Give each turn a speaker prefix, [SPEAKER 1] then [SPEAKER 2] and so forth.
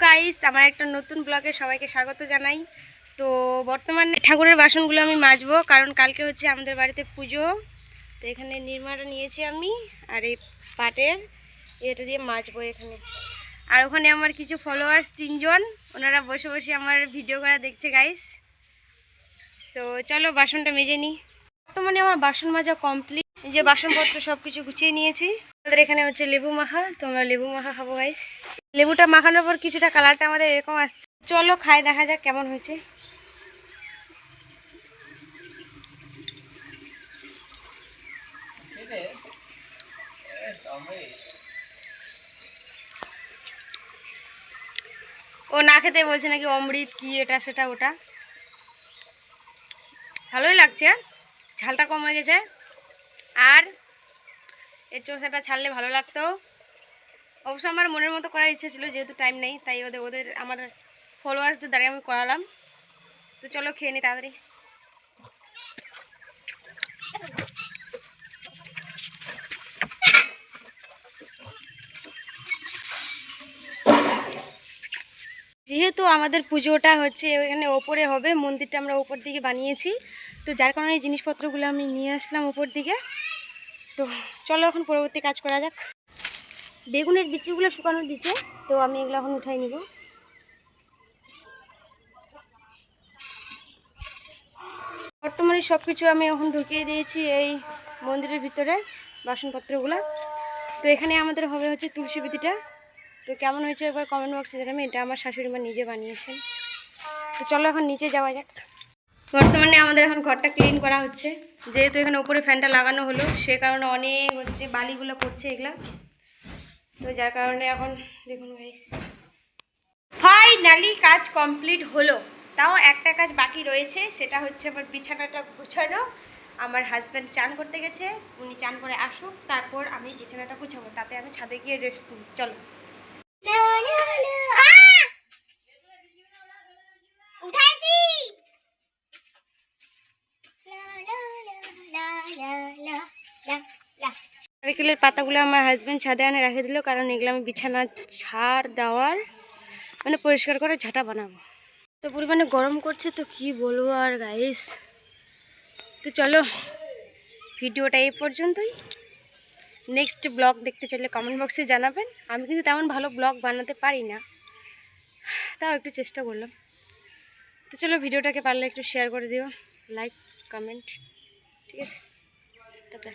[SPEAKER 1] Guys, আমার একটা নতুন ব্লগে সবাইকে স্বাগত জানাই। তো বর্তমানে ঠাকুরের বাসনগুলো আমি মাজবো, কারণ কালকে হচ্ছে আমাদের বাড়িতে পুজো। তো এখানে নির্মাটা নিয়েছি আমি, আর এই পাটের এটা দিয়ে মাজবো এখানে। আর ওখানে আমার কিছু ফলোয়ার্স 3 জন, ওনারা বসে বসে আমার ভিডিও করা দেখছে গাইস। তো চলো বাসনটা মেজে নিই। বর্তমানে আমার বাসন মাজা কমপ্লিট। এই যে বাসনপত্র সব কিছু গুছিয়ে নিয়েছি। আমাদের এখানে হচ্ছে লেবু মাখা, তো আমরা লেবু মাখা খাবো গাইস। লেবুটা মাখানোর পর কিছুটা কালারটা আমাদের এরকম আসছে। চলো খাই, দেখা যাক কেমন হয়েছে। ও না খেতে বলছে নাকি অমৃত কি এটা সেটা ওটা। ভালোই লাগছে, ঝালটা কম হয়ে গেছে। আর এর চোষাটা ছাড়লে ভালো লাগতো। অবশ্য আমার মনের মতো করার ইচ্ছে ছিল, যেহেতু টাইম নেই তাই ওদের আমার ফলোয়ার্সদের দ্বারা আমি করালাম। তো চলো খেয়ে নি তাড়াতাড়ি। যেহেতু আমাদের পুজোটা হচ্ছে এখানে ওপরে হবে, মন্দিরটা আমরা ওপর দিকে বানিয়েছি, তো যার কারণে এই জিনিসপত্রগুলো আমি নিয়ে আসলাম ওপর দিকে। তো চলো এখন পরবর্তী কাজ করা যাক। বেগুনের বিচিগুলো শুকানো দিচ্ছে, তো আমি এগুলো এখন উঠাই নিব। বর্তমানে সব কিছু আমি এখন ঢুকিয়ে দিয়েছি এই মন্দিরের ভিতরে, বাসনপত্রগুলো। তো এখানে আমাদের হবে হচ্ছে তুলসী বিধিটা। তো কেমন হয়েছে একবার কমেন্ট বক্সে জানাবেন। এটা আমার শাশুড়ি মা নিজে বানিয়েছেন। তো চলো এখন নিচে যাওয়া যাক। বর্তমানে আমাদের এখন ঘরটা ক্লিন করা হচ্ছে, যেহেতু এখানে উপরে ফ্যানটা লাগানো হলো, সে কারণে অনেক হচ্ছে বালিগুলো পড়ছে এগুলা। তো যার কারণে এখন দেখুন গাইস, ফাইনালি কাজ কমপ্লিট হলো। তাও একটা কাজ বাকি রয়েছে, সেটা হচ্ছে আমার বিছানাটা গুছানো। আমার হাজব্যান্ড চান করতে গেছে, উনি চান করে আসুক, তারপর আমি বিছানাটা গুছাবো, তাতে আমি ছাদে গিয়ে রেস্ট নিই। চলো। নারকেলের পাতাগুলো আমার হাজব্যান্ড ছাদে আনে রেখে দিল, কারণ এগুলো আমি বিছানা ঝাড় দেওয়ার মানে পরিষ্কার করে ঝাঁটা বানাবো। তো পরিমাণে গরম করছে, তো কি বলবো আর গাইস। তো চলো ভিডিওটা এই পর্যন্তই। নেক্সট ব্লগ দেখতে চাইলে কমেন্ট বক্সে জানাবেন। আমি কিন্তু তেমন ভালো ব্লগ বানাতে পারি না, তাও একটু চেষ্টা করলাম। তো চলো ভিডিওটাকে পারলে একটু শেয়ার করে দিও, লাইক কমেন্ট, ঠিক আছে? টাটা।